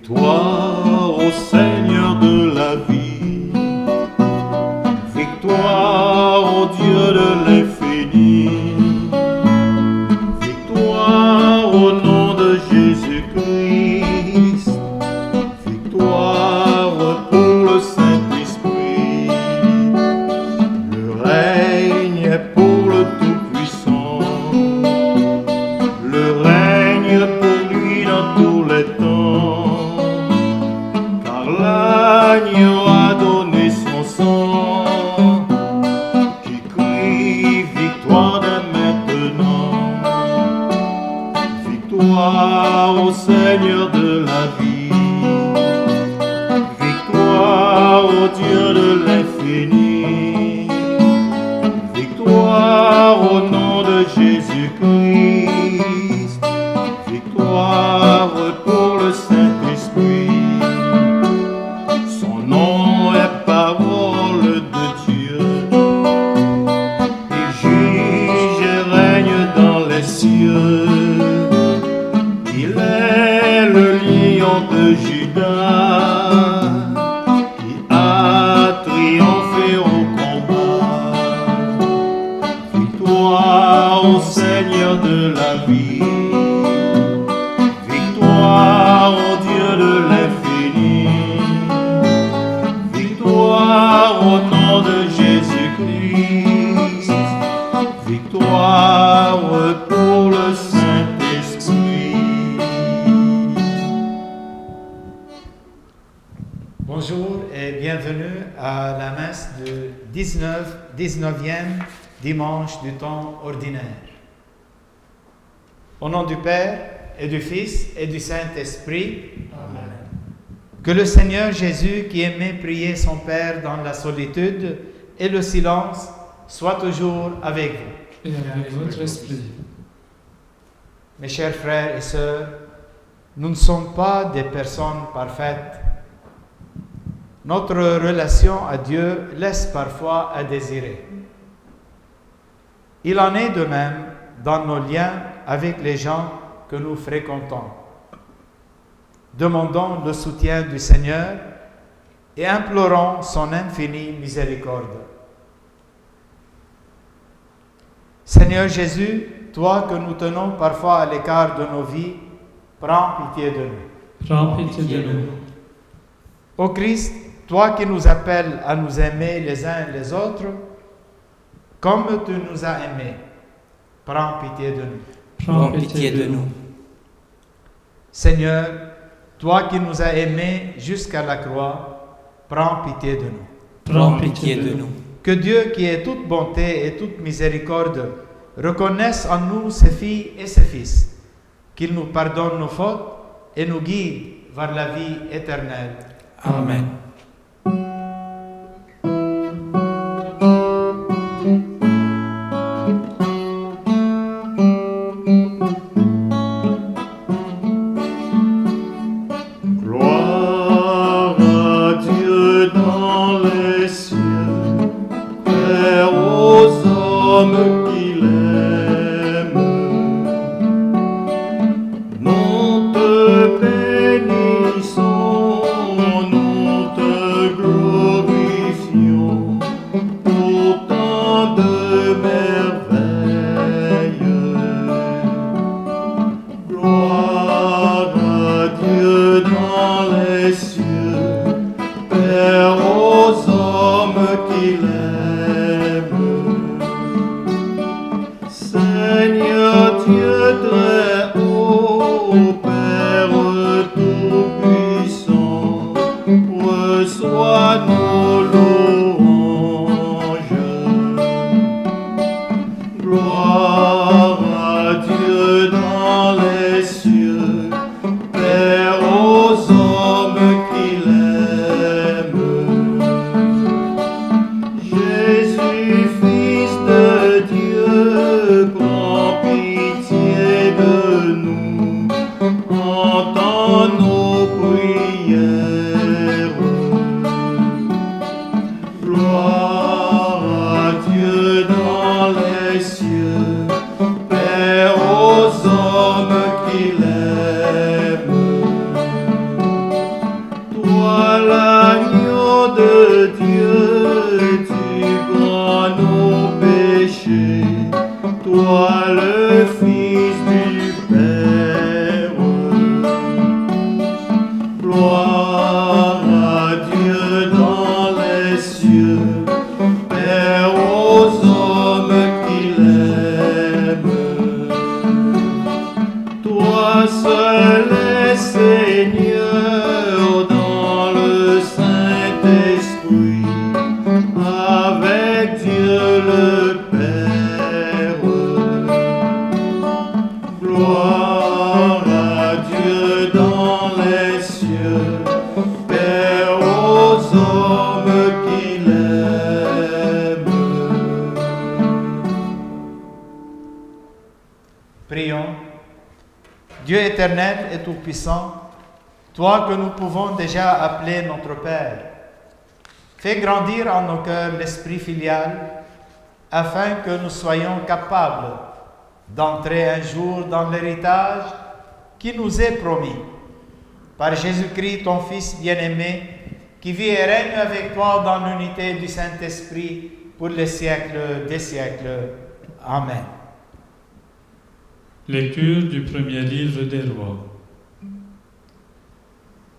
Victoire au Seigneur de la vie, victoire au Dieu de l'infini, victoire au nom de Jésus-Christ, victoire pour le Saint-Esprit. Le règne est pour le Tout-Puissant, le règne pour lui dans tous les temps. L'agneau a donné son sang, qui crie victoire dès maintenant. Victoire au Seigneur de la vie, victoire au Dieu de l'infini, victoire au nom de Jésus-Christ, victoire pour le Saint-Esprit. Nom est parole de Dieu, il juge et règne dans les cieux. Il est le lion de Juda, qui a triomphé au combat. Victoire au Seigneur de la vie, victoire au Dieu de l'infini, victoire au nom de Jésus-Christ, victoire pour le Saint-Esprit. Bonjour et bienvenue à la messe du 19e dimanche du temps ordinaire. Au nom du Père et du Fils et du Saint-Esprit, Amen. Que le Seigneur Jésus, qui aimait prier son Père dans la solitude et le silence, soit toujours avec vous. Et avec votre esprit. Mes chers frères et sœurs, nous ne sommes pas des personnes parfaites. Notre relation à Dieu laisse parfois à désirer. Il en est de même dans nos liens avec les gens que nous fréquentons. Demandons le soutien du Seigneur et implorons son infinie miséricorde. Seigneur Jésus, toi que nous tenons parfois à l'écart de nos vies, prends pitié de nous. Prends pitié de nous. Ô Christ, toi qui nous appelles à nous aimer les uns les autres, comme tu nous as aimés, prends pitié de nous. Prends pitié de nous. Seigneur, toi qui nous as aimés jusqu'à la croix, prends pitié de nous. Prends pitié de nous. Que Dieu, qui est toute bonté et toute miséricorde, reconnaisse en nous ses filles et ses fils, qu'il nous pardonne nos fautes et nous guide vers la vie éternelle. Amen. Toi seul est Seigneur dans le Saint-Esprit, avec Dieu le Père. Gloire à Dieu dans les cieux, et aux hommes qui l'aiment. Prions. Dieu éternel et tout-puissant, toi que nous pouvons déjà appeler notre Père, fais grandir en nos cœurs l'esprit filial, afin que nous soyons capables d'entrer un jour dans l'héritage qui nous est promis. Par Jésus-Christ, ton Fils bien-aimé, qui vit et règne avec toi dans l'unité du Saint-Esprit pour les siècles des siècles. Amen. Lecture du premier livre des rois.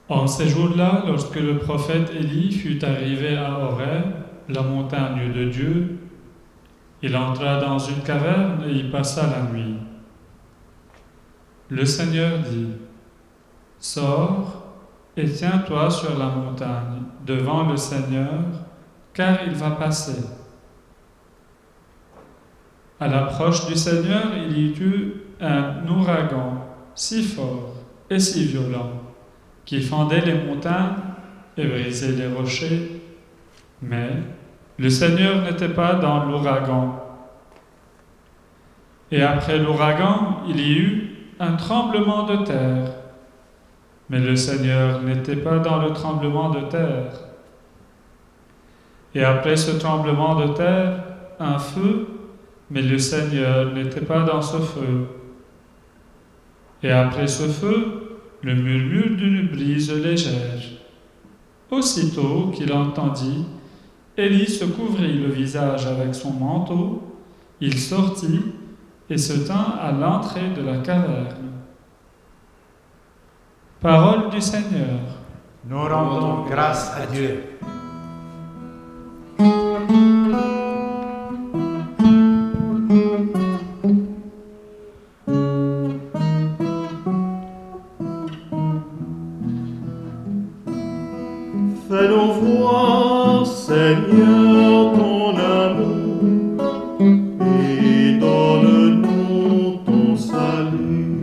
En ces jours-là, lorsque le prophète Élie fut arrivé à Horeb, la montagne de Dieu, il entra dans une caverne et y passa la nuit. Le Seigneur dit, « Sors et tiens-toi sur la montagne devant le Seigneur, car il va passer. » À l'approche du Seigneur, il y eut un ouragan si fort et si violent qui fendait les montagnes et brisait les rochers. Mais le Seigneur n'était pas dans l'ouragan. Et après l'ouragan, il y eut un tremblement de terre. Mais le Seigneur n'était pas dans le tremblement de terre. Et après ce tremblement de terre, un feu, mais le Seigneur n'était pas dans ce feu. Et après ce feu, le murmure d'une brise légère. Aussitôt qu'il entendit, Élie se couvrit le visage avec son manteau, il sortit et se tint à l'entrée de la caverne. Parole du Seigneur. Nous rendons grâce à Dieu. Fais-nous voir, Seigneur, ton amour, et donne-nous ton salut.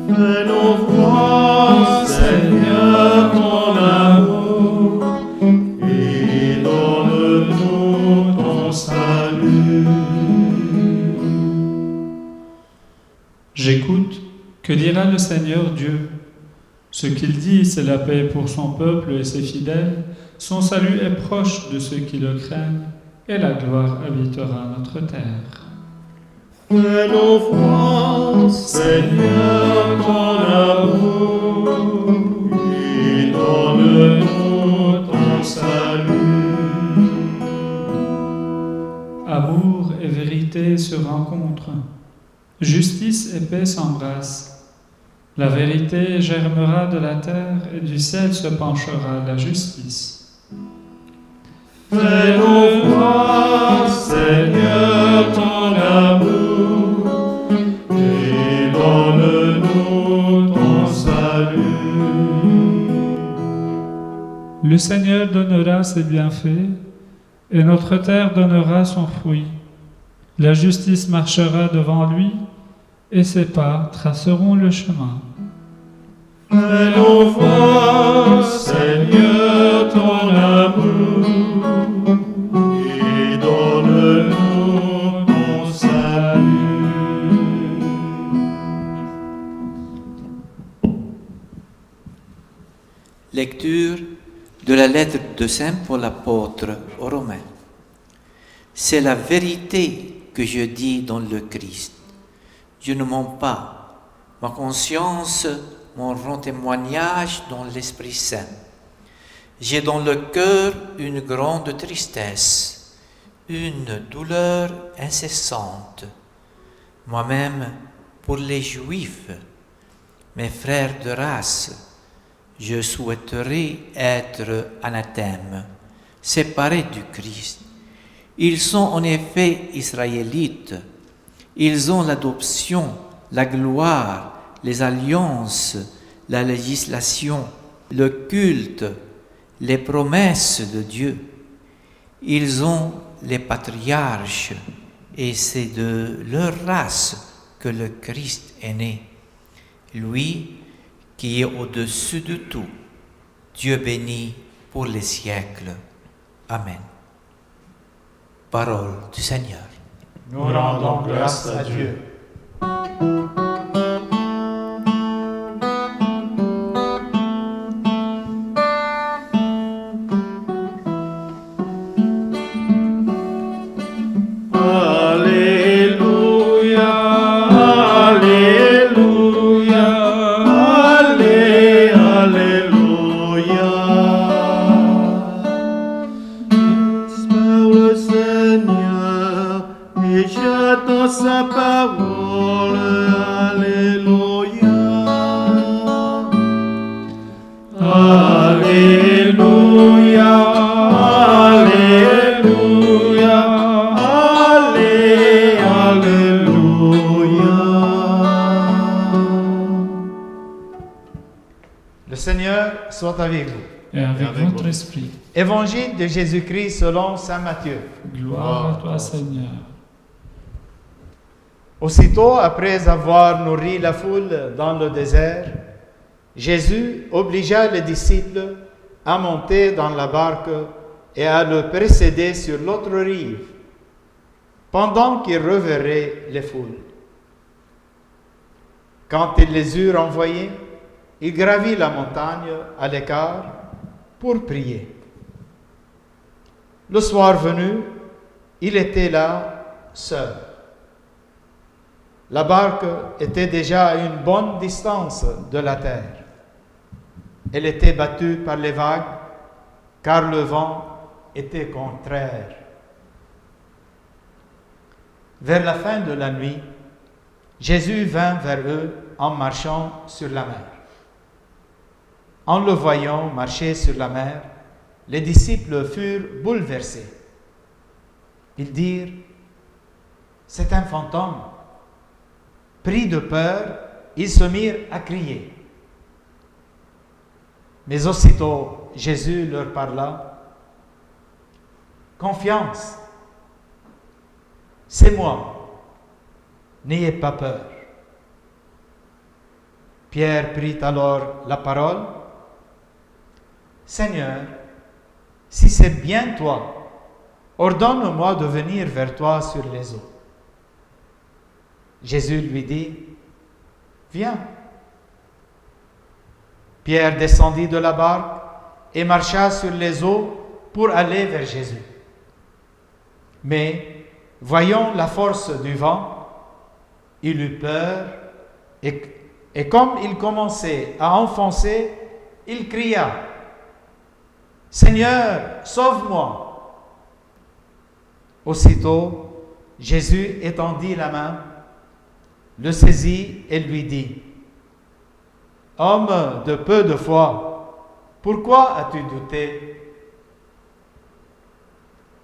Fais-nous voir, Seigneur, ton amour, et donne-nous ton salut. J'écoute, que dira le Seigneur Dieu? Ce qu'il dit, c'est la paix pour son peuple et ses fidèles. Son salut est proche de ceux qui le craignent, et la gloire habitera notre terre. Fais-nous voir, Seigneur, ton amour, et donne-nous ton salut. Amour et vérité se rencontrent. Justice et paix s'embrassent. La vérité germera de la terre et du ciel se penchera la justice. Fais-nous voir, Seigneur, ton amour, et donne-nous ton salut. Le Seigneur donnera ses bienfaits, et notre terre donnera son fruit. La justice marchera devant lui, et ses pas traceront le chemin. Fais-nous voir, Seigneur, ton amour, et donne-nous ton salut. Lecture de la lettre de Saint Paul apôtre aux Romains. C'est la vérité que je dis dans le Christ. Je ne mens pas. Ma conscience m'en rend témoignage dans l'Esprit Saint. J'ai dans le cœur une grande tristesse, une douleur incessante. Moi-même, pour les Juifs, mes frères de race, je souhaiterais être anathème, séparé du Christ. Ils sont en effet israélites. Ils ont l'adoption, la gloire, les alliances, la législation, le culte, les promesses de Dieu. Ils ont les patriarches et c'est de leur race que le Christ est né. Lui qui est au-dessus de tout, Dieu béni pour les siècles. Amen. Parole du Seigneur. Nous rendons grâce à Dieu. Alléluia, Alléluia, Alléluia. J'espère le Seigneur et j'attends sa parole. Alléluia. Alléluia, Alléluia, Alléluia. Le Seigneur soit avec vous. Et avec avec votre votre esprit. Évangile de Jésus-Christ selon saint Matthieu. Gloire à toi, Seigneur. Aussitôt après avoir nourri la foule dans le désert, Jésus obligea les disciples à monter dans la barque et à le précéder sur l'autre rive, pendant qu'il reverrait les foules. Quand il les eut renvoyés, il gravit la montagne à l'écart pour prier. Le soir venu, il était là seul. La barque était déjà à une bonne distance de la terre. Elle était battue par les vagues, car le vent était contraire. Vers la fin de la nuit, Jésus vint vers eux en marchant sur la mer. En le voyant marcher sur la mer, les disciples furent bouleversés. Ils dirent, « C'est un fantôme. » Pris de peur, ils se mirent à crier. Mais aussitôt, Jésus leur parla. « Confiance, c'est moi. N'ayez pas peur. » Pierre prit alors la parole. « Seigneur, si c'est bien toi, ordonne-moi de venir vers toi sur les eaux. » Jésus lui dit, « Viens. » Pierre descendit de la barque et marcha sur les eaux pour aller vers Jésus. Mais, voyant la force du vent, il eut peur et comme il commençait à enfoncer, il cria, « Seigneur, sauve-moi !» Aussitôt, Jésus étendit la main, le saisit et lui dit, « Homme de peu de foi, pourquoi as-tu douté ?»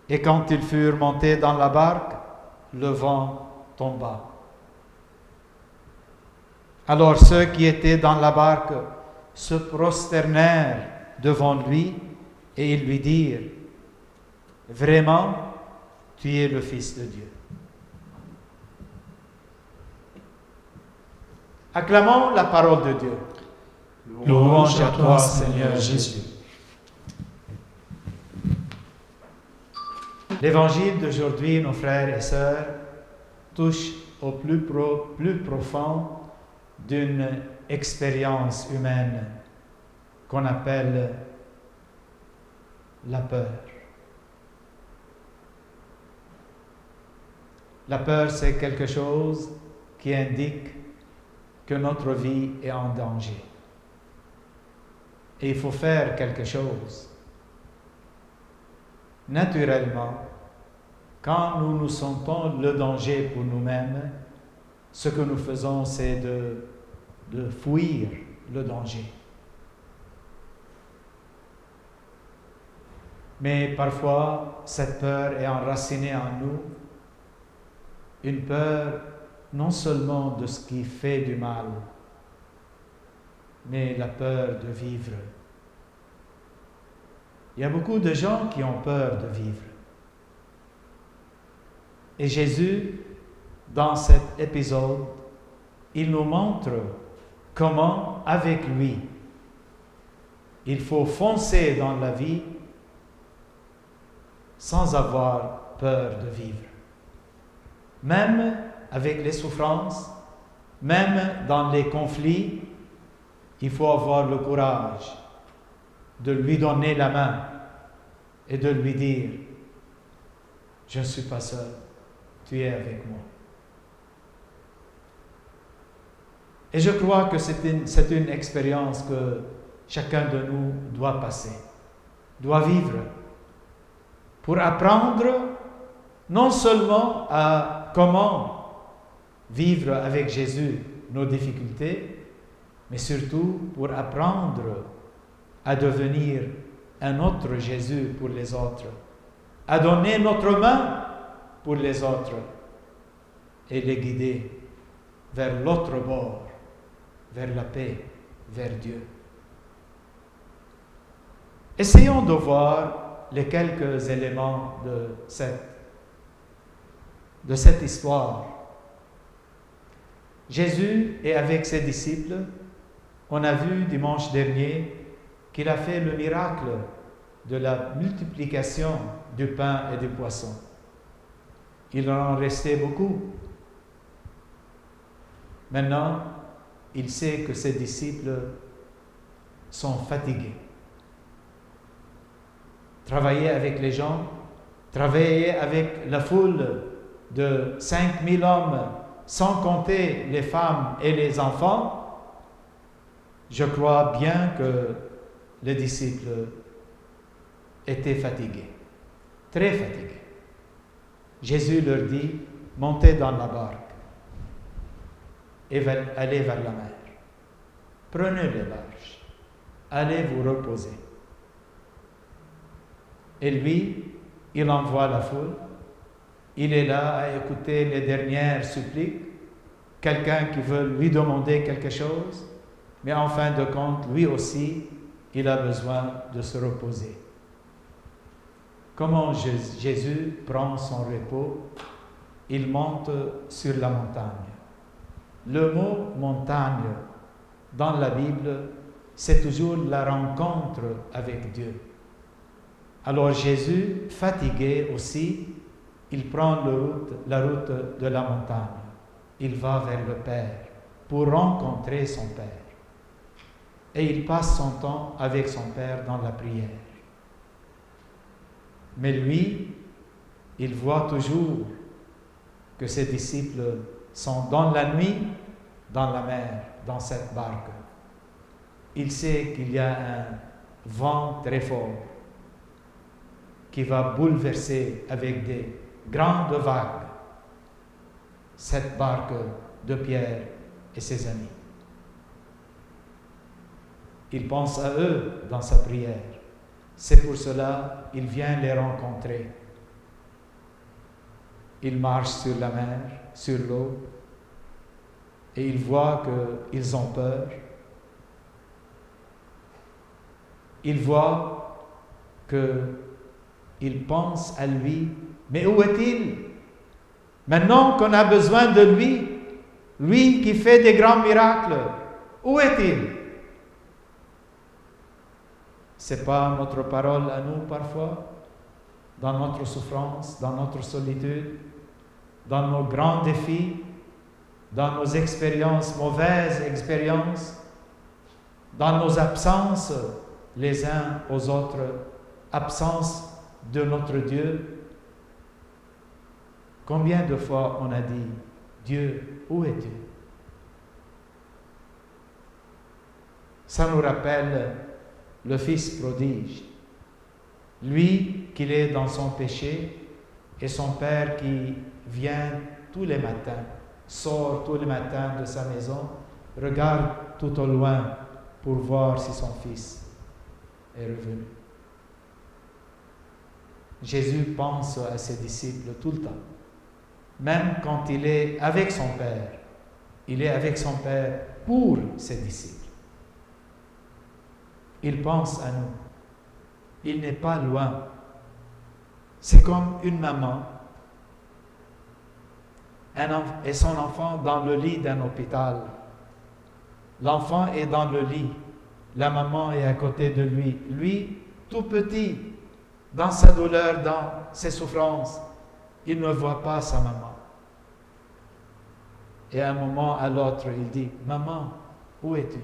Et quand ils furent montés dans la barque, le vent tomba. Alors ceux qui étaient dans la barque se prosternèrent devant lui et ils lui dirent, « Vraiment, tu es le Fils de Dieu. » Acclamons la parole de Dieu. Louange à toi, Seigneur Jésus. L'évangile d'aujourd'hui, nos frères et sœurs, touche au plus profond d'une expérience humaine qu'on appelle la peur. La peur, c'est quelque chose qui indique que notre vie est en danger. Et il faut faire quelque chose. Naturellement, quand nous nous sentons le danger pour nous-mêmes, ce que nous faisons, c'est de fuir le danger. Mais parfois, cette peur est enracinée en nous, une peur non seulement de ce qui fait du mal, mais la peur de vivre. Il y a beaucoup de gens qui ont peur de vivre. Et Jésus, dans cet épisode, il nous montre comment, avec lui, il faut foncer dans la vie sans avoir peur de vivre. Même avec les souffrances, même dans les conflits, il faut avoir le courage de lui donner la main et de lui dire « Je ne suis pas seul, tu es avec moi ». Et je crois que c'est une expérience que chacun de nous doit passer, doit vivre, pour apprendre non seulement à comment vivre avec Jésus nos difficultés, mais surtout pour apprendre à devenir un autre Jésus pour les autres, à donner notre main pour les autres et les guider vers l'autre bord, vers la paix, vers Dieu. Essayons de voir les quelques éléments de cette histoire. Jésus est avec ses disciples. On a vu dimanche dernier qu'il a fait le miracle de la multiplication du pain et du poisson. Il en restait beaucoup. Maintenant, il sait que ses disciples sont fatigués. Travailler avec les gens, travailler avec la foule de 5000 hommes, sans compter les femmes et les enfants, je crois bien que les disciples étaient fatigués, très fatigués. Jésus leur dit, montez dans la barque et allez vers la mer. Prenez les barges, allez vous reposer. Et lui, il envoie la foule. Il est là à écouter les dernières suppliques. Quelqu'un qui veut lui demander quelque chose. Mais en fin de compte, lui aussi, il a besoin de se reposer. Comment Jésus prend son repos? Il monte sur la montagne. Le mot montagne, dans la Bible, c'est toujours la rencontre avec Dieu. Alors Jésus, fatigué aussi, il prend la route de la montagne. Il va vers le Père pour rencontrer son Père. Et il passe son temps avec son Père dans la prière. Mais lui, il voit toujours que ses disciples sont dans la nuit, dans la mer, dans cette barque. Il sait qu'il y a un vent très fort qui va bouleverser avec des grandes vagues cette barque de Pierre et ses amis. Il pense à eux dans sa prière. C'est pour cela qu'il vient les rencontrer. Il marche sur la mer, sur l'eau, et il voit qu'ils ont peur. Il voit qu'il pense à lui. Mais où est-il? Maintenant qu'on a besoin de lui, lui qui fait des grands miracles, où est-il? Ce n'est pas notre parole à nous parfois, dans notre souffrance, dans notre solitude, dans nos grands défis, dans nos expériences, mauvaises expériences, dans nos absences les uns aux autres, absence de notre Dieu. Combien de fois on a dit, Dieu, où es-tu? Ça nous rappelle le Fils prodige, lui qui est dans son péché et son Père qui vient tous les matins, sort tous les matins de sa maison, regarde tout au loin pour voir si son Fils est revenu. Jésus pense à ses disciples tout le temps. même quand il est avec son Père. Il est avec son Père pour ses disciples. Il pense à nous. Il n'est pas loin. C'est comme une maman et son enfant dans le lit d'un hôpital. L'enfant est dans le lit. La maman est à côté de lui. Lui, tout petit, dans sa douleur, dans ses souffrances, il ne voit pas sa maman. Et à un moment à l'autre, il dit, « Maman, où es-tu »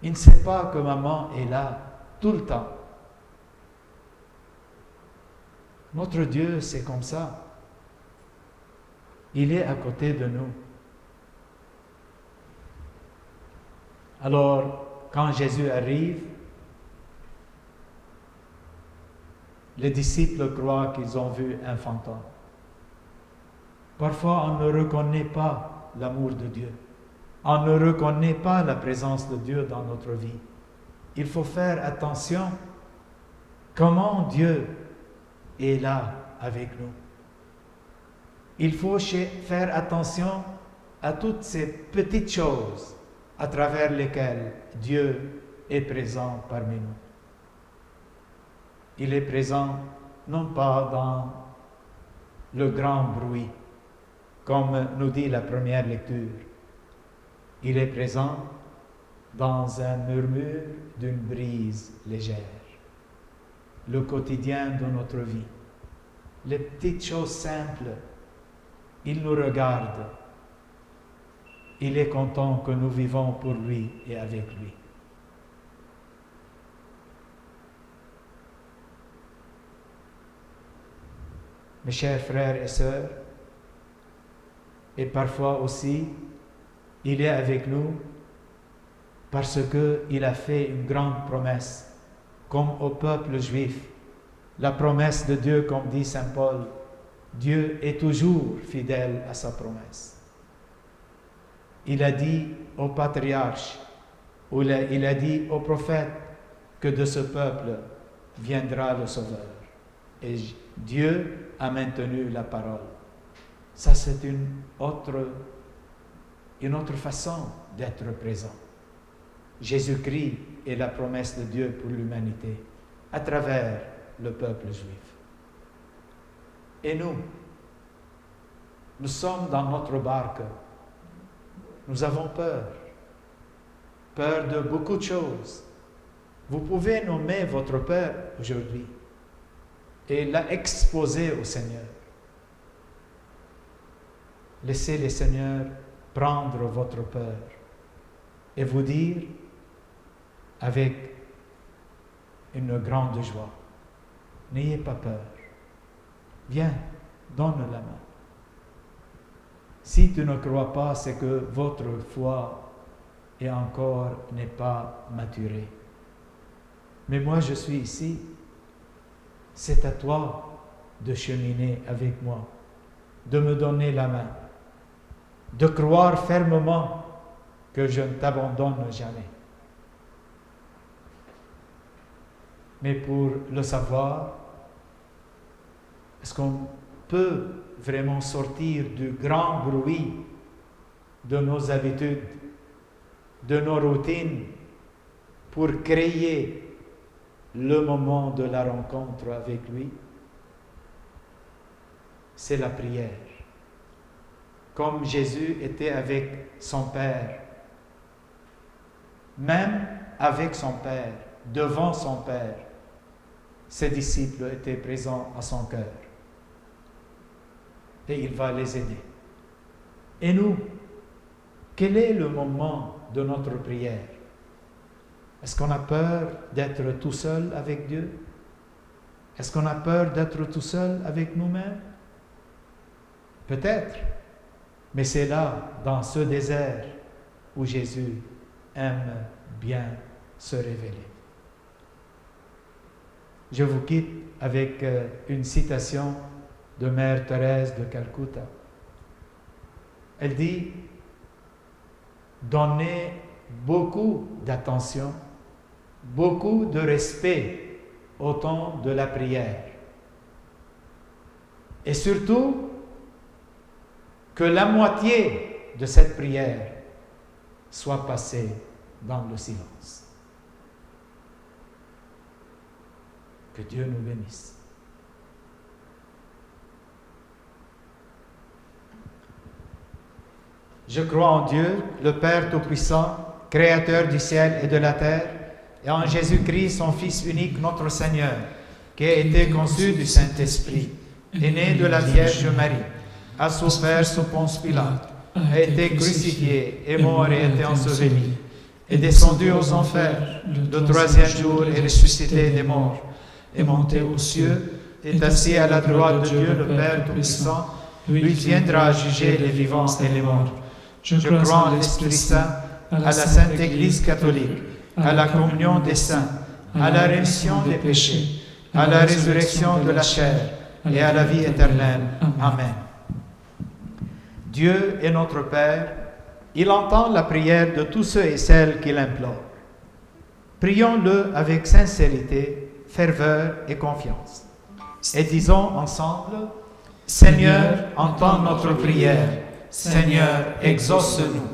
Il ne sait pas que maman est là tout le temps. Notre Dieu, c'est comme ça. Il est à côté de nous. Alors, quand Jésus arrive, les disciples croient qu'ils ont vu un fantôme. Parfois, on ne reconnaît pas l'amour de Dieu. On ne reconnaît pas la présence de Dieu dans notre vie. Il faut faire attention comment Dieu est là avec nous. Il faut faire attention à toutes ces petites choses à travers lesquelles Dieu est présent parmi nous. Il est présent non pas dans le grand bruit, comme nous dit la première lecture. Il est présent dans un murmure d'une brise légère. Le quotidien de notre vie, les petites choses simples, il nous regarde. Il est content que nous vivons pour lui et avec lui. Mes chers frères et sœurs, et parfois aussi, il est avec nous parce qu'il a fait une grande promesse, comme au peuple juif. La promesse de Dieu, comme dit saint Paul, Dieu est toujours fidèle à sa promesse. Il a dit aux patriarches, il a dit aux prophètes que de ce peuple viendra le Sauveur. Et Dieu a maintenu la parole. Ça, c'est une autre façon d'être présent. Jésus-Christ est la promesse de Dieu pour l'humanité à travers le peuple juif. Et nous sommes dans notre barque. Nous avons peur de beaucoup de choses. Vous pouvez nommer votre peur aujourd'hui et la exposer au Seigneur. Laissez le Seigneur prendre votre peur et vous dire avec une grande joie, n'ayez pas peur. Viens, donne la main. Si tu ne crois pas, c'est que votre foi n'est pas maturée. Mais moi, je suis ici. C'est à toi de cheminer avec moi, de me donner la main, de croire fermement que je ne t'abandonne jamais. Mais pour le savoir, est-ce qu'on peut vraiment sortir du grand bruit de nos habitudes, de nos routines, pour créer le moment de la rencontre avec lui? C'est la prière. Comme Jésus était avec son Père, même avec son Père, devant son Père, ses disciples étaient présents à son cœur. Et il va les aider. Et nous, quel est le moment de notre prière? Est-ce qu'on a peur d'être tout seul avec Dieu? Est-ce qu'on a peur d'être tout seul avec nous-mêmes? Peut-être, mais c'est là, dans ce désert, où Jésus aime bien se révéler. Je vous quitte avec une citation de Mère Thérèse de Calcutta. Elle dit « Donnez beaucoup d'attention, beaucoup de respect au temps de la prière. Et surtout, que la moitié de cette prière soit passée dans le silence. Que Dieu nous bénisse. Je crois en Dieu, le Père Tout-Puissant, Créateur du ciel et de la terre, et en Jésus-Christ, son Fils unique, notre Seigneur, qui a été conçu du Saint-Esprit, est né de la Vierge Marie, a souffert sous Ponce Pilate, a été crucifié, est mort et a été enseveli, est descendu aux enfers, le troisième jour est ressuscité des morts, est monté aux cieux, est assis à la droite de Dieu, le Père Tout-Puissant, lui viendra juger les vivants et les morts. Je crois en l'Esprit Saint, à la Sainte Église catholique, à la communion des saints, à la rémission des péchés, à la résurrection de la chair et à la vie éternelle. Amen. Dieu est notre Père, il entend la prière de tous ceux et celles qui l'implorent. Prions-le avec sincérité, ferveur et confiance. Et disons ensemble, Seigneur, entends notre prière. Seigneur, exauce-nous.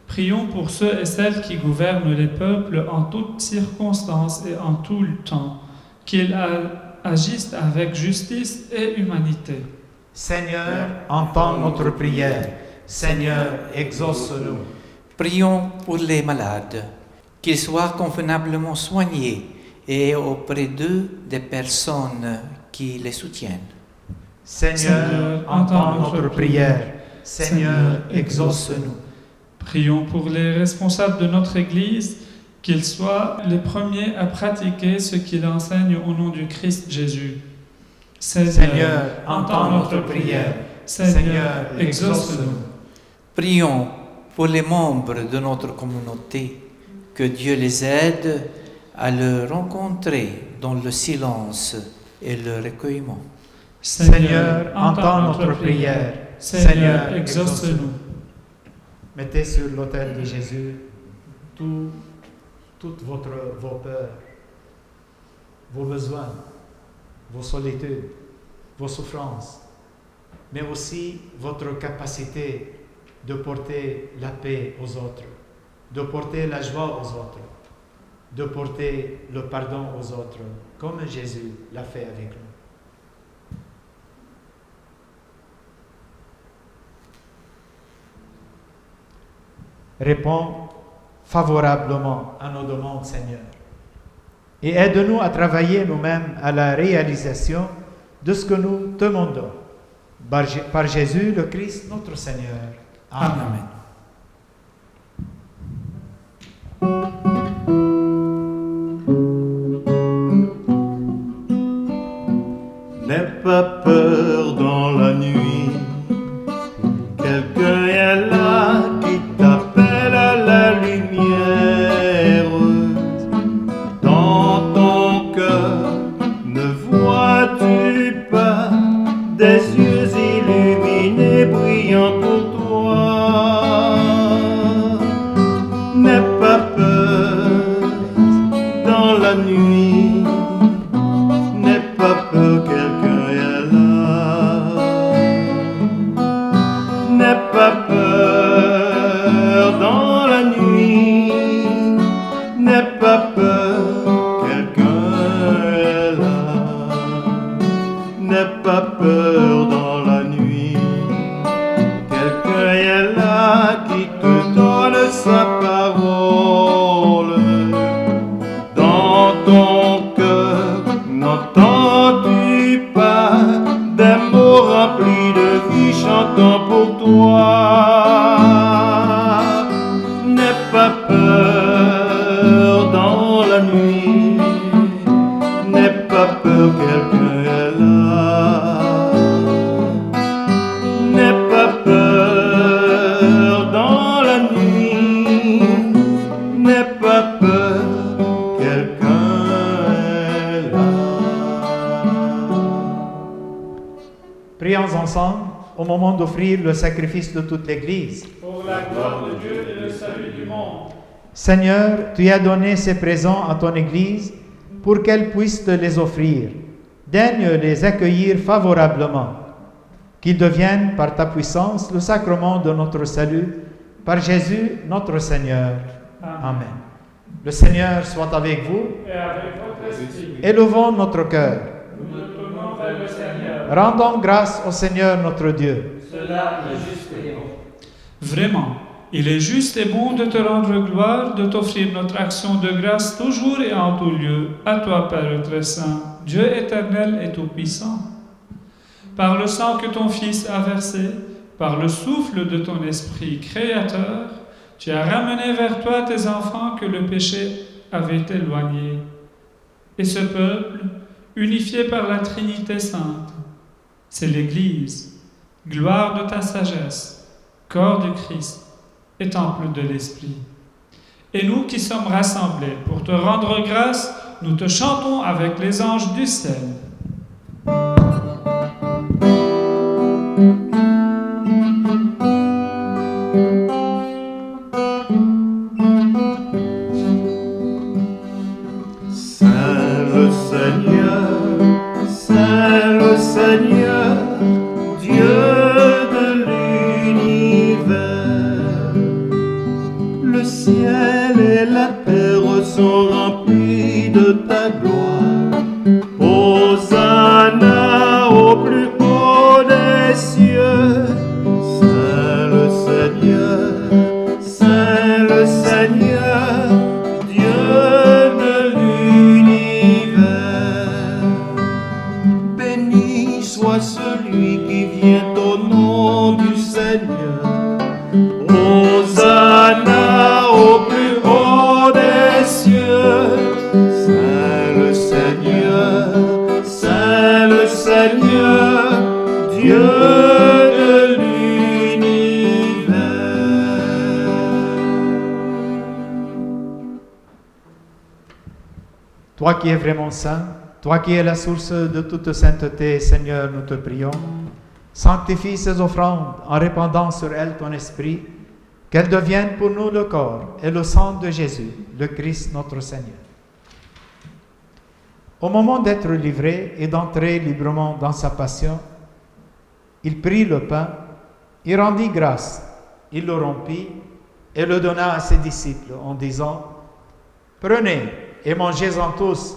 Prions pour ceux et celles qui gouvernent les peuples en toutes circonstances et en tout le temps, qu'ils agissent avec justice et humanité. Seigneur, entends notre prière. Seigneur, exauce-nous. Prions pour les malades, qu'ils soient convenablement soignés et auprès d'eux des personnes qui les soutiennent. Seigneur, entends notre prière. Seigneur, exauce-nous. Prions pour les responsables de notre Église, qu'ils soient les premiers à pratiquer ce qu'il enseigne au nom du Christ Jésus. Seigneur, entends notre prière. Seigneur, exauce-nous. Prions pour les membres de notre communauté, que Dieu les aide à le rencontrer dans le silence et le recueillement. Seigneur, entends notre prière. Seigneur, exauce-nous. Mettez sur l'autel de Jésus toutes vos peurs, vos besoins, vos solitudes, vos souffrances, mais aussi votre capacité de porter la paix aux autres, de porter la joie aux autres, de porter le pardon aux autres, comme Jésus l'a fait avec nous. Réponds favorablement à nos demandes, Seigneur, et aide-nous à travailler nous-mêmes à la réalisation de ce que nous te demandons. Par Jésus le Christ, notre Seigneur. Amen. N'aie pas peur dans la nuit, quelqu'un est là qui t'appelle à la lumière. Dans ton cœur, ne vois-tu pas des yeux illuminés brillants pour toi? N'aie pas peur dans la nuit, n'aie pas peur, quelqu'un est là. N'aie pas peur dans la nuit, n'aie pas peur, quelqu'un est là. N'aie pas peur dans la nuit, quelqu'un est là qui te donne sa parole. Dans ton cœur, n'entends-tu pas des mots remplis de vie chantant pour toi? N'aie pas peur dans la nuit, n'aie pas peur, quelqu'un est là. N'aie pas peur dans la nuit, n'aie pas peur, quelqu'un est là. Prions ensemble au moment d'offrir le sacrifice de toute l'Église. Pour la gloire de Dieu et le salut du monde. Seigneur, tu as donné ces présents à ton Église pour qu'elle puisse te les offrir. Daigne les accueillir favorablement. qu'il devienne par ta puissance le sacrement de notre salut, par Jésus notre Seigneur. Amen. Le Seigneur soit avec vous. Et avec votre esprit, Élevons notre cœur. nous nous tournons vers le Seigneur. Rendons grâce au Seigneur notre Dieu. Cela est juste et bon. Vraiment, il est juste et bon de te rendre gloire, de t'offrir notre action de grâce toujours et en tout lieu, à toi, Père très saint, Dieu éternel et tout-puissant. Par le sang que ton Fils a versé, par le souffle de ton Esprit créateur, tu as ramené vers toi tes enfants que le péché avait éloignés. Et ce peuple, unifié par la Trinité sainte, c'est l'Église, gloire de ta sagesse, corps du Christ et temple de l'Esprit. Et nous qui sommes rassemblés pour te rendre grâce, nous te chantons avec les anges du ciel. Saint le Seigneur, Dieu de l'univers. Le ciel et la terre sont remplis de ta gloire. Hosanna au plus haut des cieux. Saint le Seigneur, Dieu de l'univers. Béni soit celui qui vient au nom du Seigneur. Hosanna au plus haut des cieux. Saint le Seigneur, Dieu de l'univers. Toi qui es vraiment saint, toi qui es la source de toute sainteté, Seigneur, nous te prions. Sanctifie ces offrandes en répandant sur elles ton esprit, qu'elles deviennent pour nous le corps et le sang de Jésus, le Christ notre Seigneur. Au moment d'être livré et d'entrer librement dans sa passion, il prit le pain, il rendit grâce, il le rompit et le donna à ses disciples en disant : « Prenez et mangez-en tous,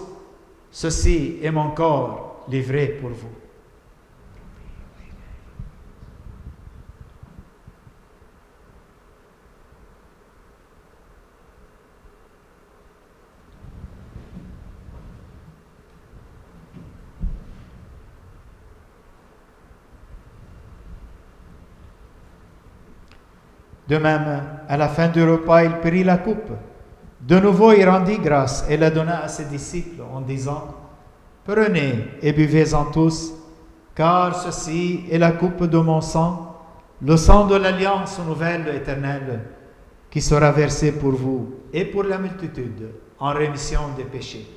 ceci est mon corps livré pour vous. » De même, à la fin du repas, il prit la coupe. De nouveau, il rendit grâce et la donna à ses disciples en disant : « Prenez et buvez-en tous, car ceci est la coupe de mon sang, le sang de l'alliance nouvelle éternelle, qui sera versé pour vous et pour la multitude en rémission des péchés.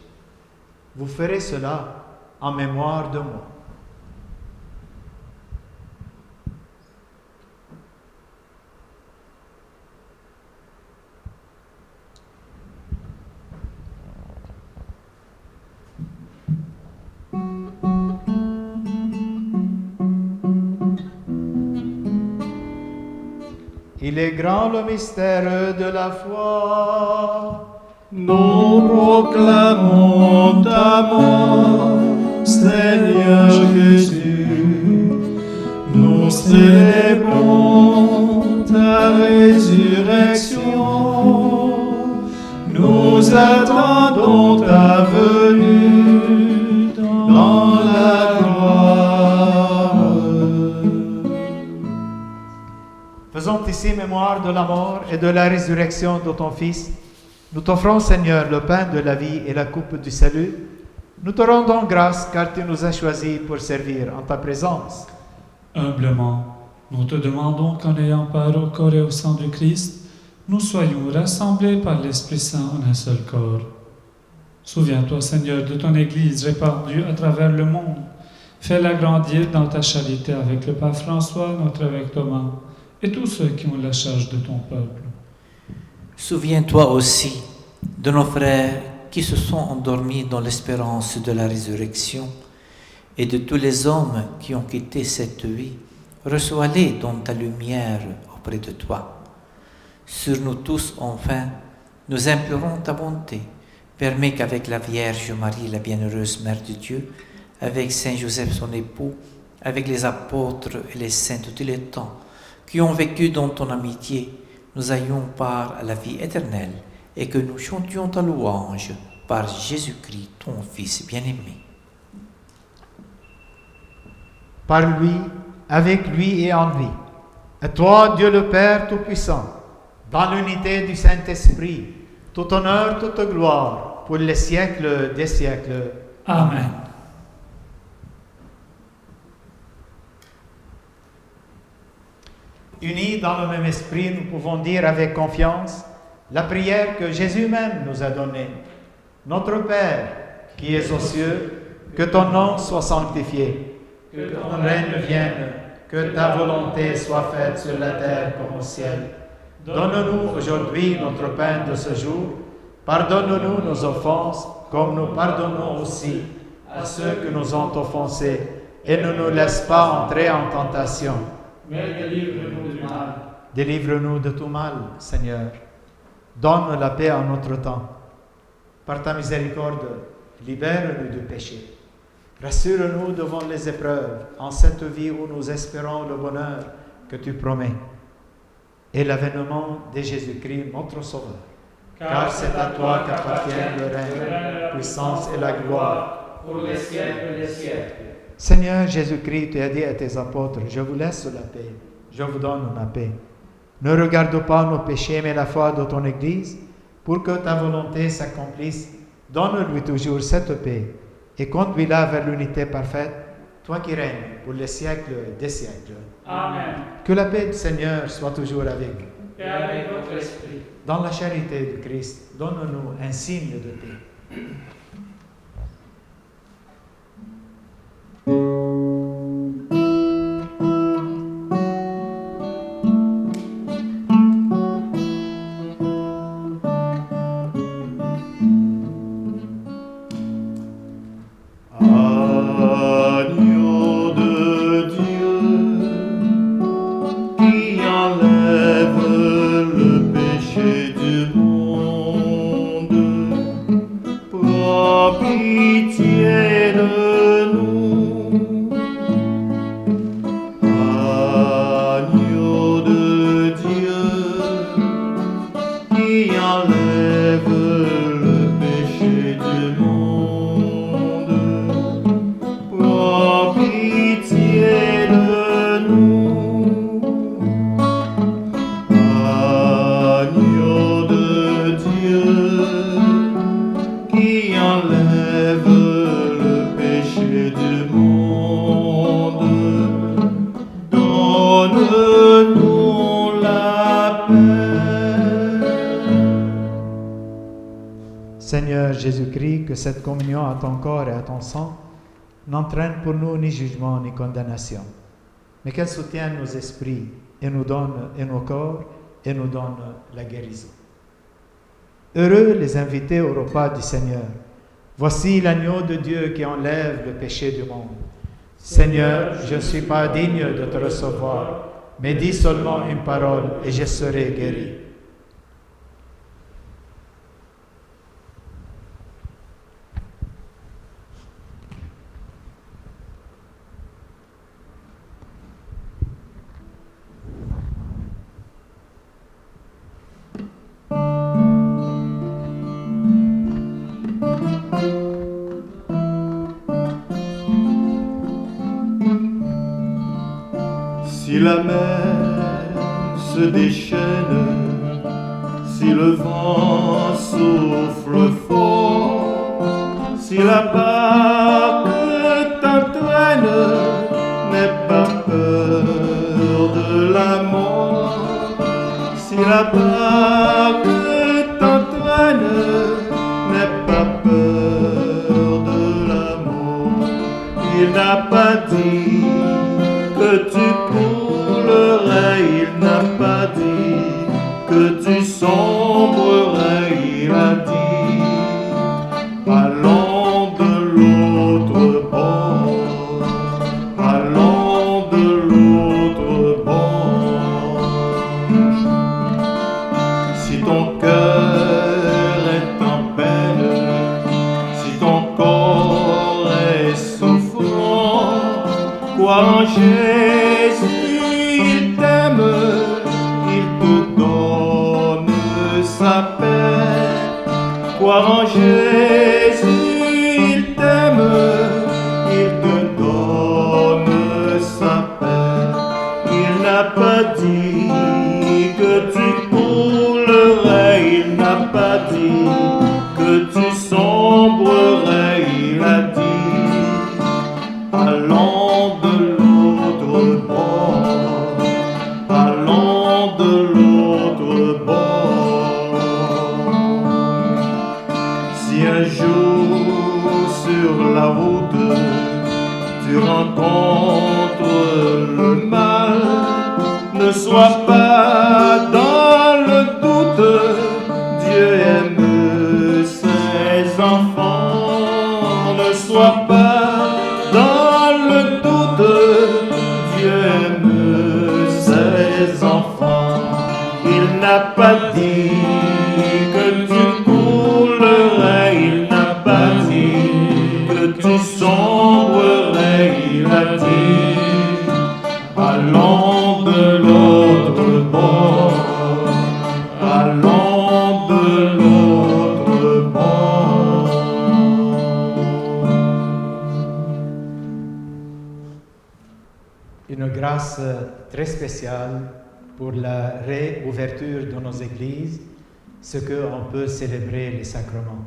Vous ferez cela en mémoire de moi. » Il est grand le mystère de la foi. Nous proclamons ta mort, Seigneur Jésus. Nous célébrons ta résurrection. Nous attendons ta venue dans la gloire. Faisons ici mémoire de la mort et de la résurrection de ton Fils. Nous t'offrons, Seigneur, le pain de la vie et la coupe du salut. Nous te rendons grâce car tu nous as choisis pour servir en ta présence. Humblement, nous te demandons qu'en ayant part au corps et au sang du Christ, nous soyons rassemblés par l'Esprit Saint en un seul corps. Souviens-toi, Seigneur, de ton Église répandue à travers le monde. Fais-la grandir dans ta charité avec le pape François, notre évêque Thomas, et tous ceux qui ont la charge de ton peuple. Souviens-toi aussi de nos frères qui se sont endormis dans l'espérance de la résurrection et de tous les hommes qui ont quitté cette vie reçois-les dans ta lumière auprès de toi. Sur nous tous, enfin, nous implorons ta bonté. Permets qu'avec la Vierge Marie, la bienheureuse Mère de Dieu, avec Saint Joseph son époux, avec les apôtres et les saints de tous les temps, qui ont vécu dans ton amitié, nous ayons part à la vie éternelle et que nous chantions ta louange par Jésus-Christ, ton Fils bien-aimé. Par lui, avec lui et en lui. À toi, Dieu le Père Tout-Puissant, dans l'unité du Saint-Esprit, tout honneur, toute gloire, pour les siècles des siècles. Amen. Unis dans le même esprit, nous pouvons dire avec confiance la prière que Jésus même nous a donnée. Notre Père, qui es aux cieux, que ton nom soit sanctifié, que ton règne vienne, que ta volonté soit faite sur la terre comme au ciel. Donne-nous aujourd'hui notre pain de ce jour. Pardonne-nous nos offenses, comme nous pardonnons aussi à ceux qui nous ont offensés, et ne nous laisse pas entrer en tentation. Mais délivre-nous du mal. Délivre-nous de tout mal, Seigneur. Donne la paix en notre temps. Par ta miséricorde, libère-nous du péché. Rassure-nous devant les épreuves, en cette vie où nous espérons le bonheur que tu promets. Et l'avènement de Jésus-Christ, notre Sauveur. Car c'est à toi qu'appartiennent le règne, la puissance et la gloire, pour les siècles des siècles. Seigneur Jésus-Christ, tu as dit à tes apôtres, je vous laisse la paix, je vous donne ma paix. Ne regarde pas nos péchés, mais la foi de ton Église, pour que ta volonté s'accomplisse. Donne-lui toujours cette paix et conduis-la vers l'unité parfaite, toi qui règnes pour les siècles des siècles. Amen. Que la paix du Seigneur soit toujours avec vous. Et avec votre esprit. Dans la charité du Christ, donne-nous un signe de paix. Agneau de Dieu, qui enlève le péché du monde, prends pitié de nous. Agneau de Dieu, qui enlève le péché du monde, prends pitié de nous. Agneau de Dieu, qui enlève le péché du monde, donne-nous la paix. Seigneur Jésus-Christ, que cette communion à ton corps et à ton sang n'entraîne pour nous ni jugement ni condamnation, mais qu'elle soutienne nos esprits et nous donne et nos corps et nous donne la guérison. Heureux les invités au repas du Seigneur. Voici l'agneau de Dieu qui enlève le péché du monde. Seigneur, je ne suis pas digne de te recevoir, mais dis seulement une parole et je serai guéri. Si la mer se déchaîne, si le vent souffle fort, si la barque t'entraîne, n'aie pas peur de la mort. Si la barque t'entraîne, n'aie pas peur de la mort. Il n'a pas dit que tu coulerais, il n'a pas dit que tu sombrerais, il a dit allons de l'autre bord, allons de l'autre en Jésus, il t'aime, il te donne sa paix. Croire en Jésus, il t'aime, il te donne sa paix. Il n'a pas dit que tu coulerais, il n'a pas dit que tu sombrerais, il a dit allons de l'autre bord, allons de l'autre bord. Si un jour sur la route tu rencontres le mal, ne sois pas dans le doute, Dieu aime ses enfants. Ne sois pas dans le doute, Dieu aime ses enfants. Il n'a pas dit que tu coulerais, il n'a pas dit que tu sombrerais, il a dit allons de l'autre bord, allons de l'autre bord. Une grâce très spéciale pour la réouverture de nos églises, ce qu'on peut célébrer les sacrements.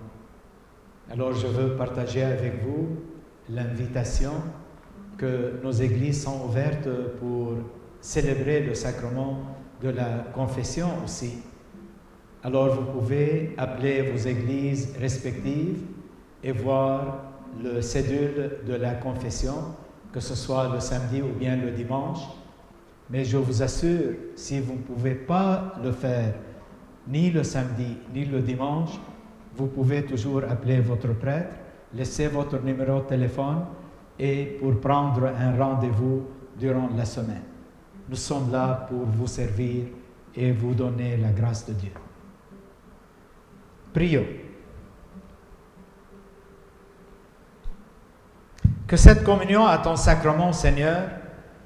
Alors je veux partager avec vous l'invitation que nos églises sont ouvertes pour célébrer le sacrement de la confession aussi. Alors vous pouvez appeler vos églises respectives et voir le cédule de la confession, que ce soit le samedi ou bien le dimanche. Mais je vous assure, si vous ne pouvez pas le faire ni le samedi ni le dimanche, vous pouvez toujours appeler votre prêtre, laisser votre numéro de téléphone et pour prendre un rendez-vous durant la semaine. Nous sommes là pour vous servir et vous donner la grâce de Dieu. Prions. Que cette communion à ton sacrement, Seigneur,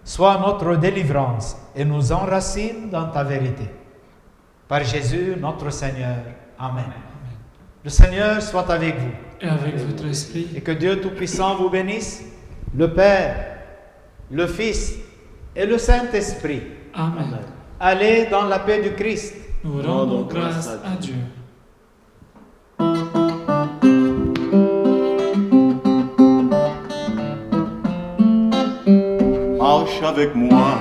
soit notre délivrance et nous enracine dans ta vérité. Par Jésus, notre Seigneur. Amen. Le Seigneur soit avec vous. Et avec votre esprit. Et que Dieu Tout-Puissant vous bénisse, le Père, le Fils et le Saint-Esprit. Amen. Allez dans la paix du Christ. Nous rendons grâce à Dieu. Marche avec moi,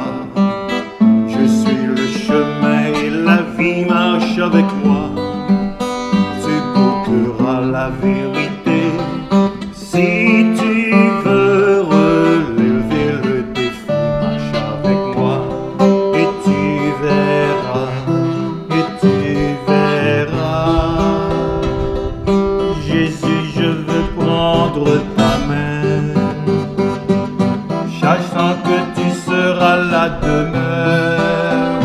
je suis le chemin et la vie, marche avec moi. Tu goûteras la vérité si tu veux relever le défi. Marche avec moi et tu verras, Jésus, je veux prendre ta main, sachant que tu seras la demeure.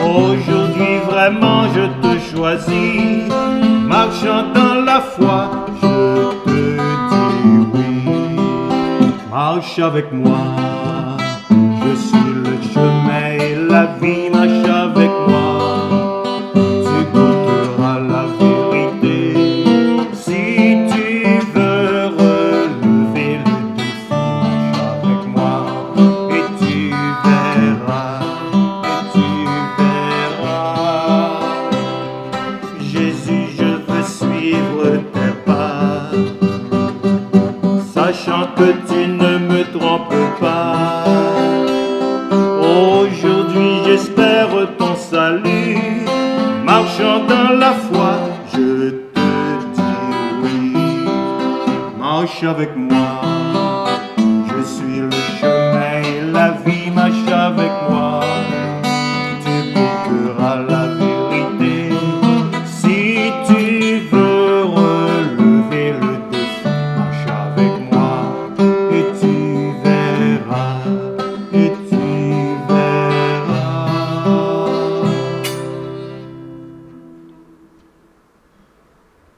Aujourd'hui vraiment je te choisis, marchant dans la foi, je te dis oui. Marche avec moi, je suis le chemin et la vie, marche avec moi. Tu goûteras la vérité si tu veux relever le défi. Marche avec moi et tu verras, Jésus, je veux suivre tes pas, sachant que tu ne me trompes pas. Aujourd'hui j'espère ton salut, marchant dans la foi, je te dis oui. Marche avec moi.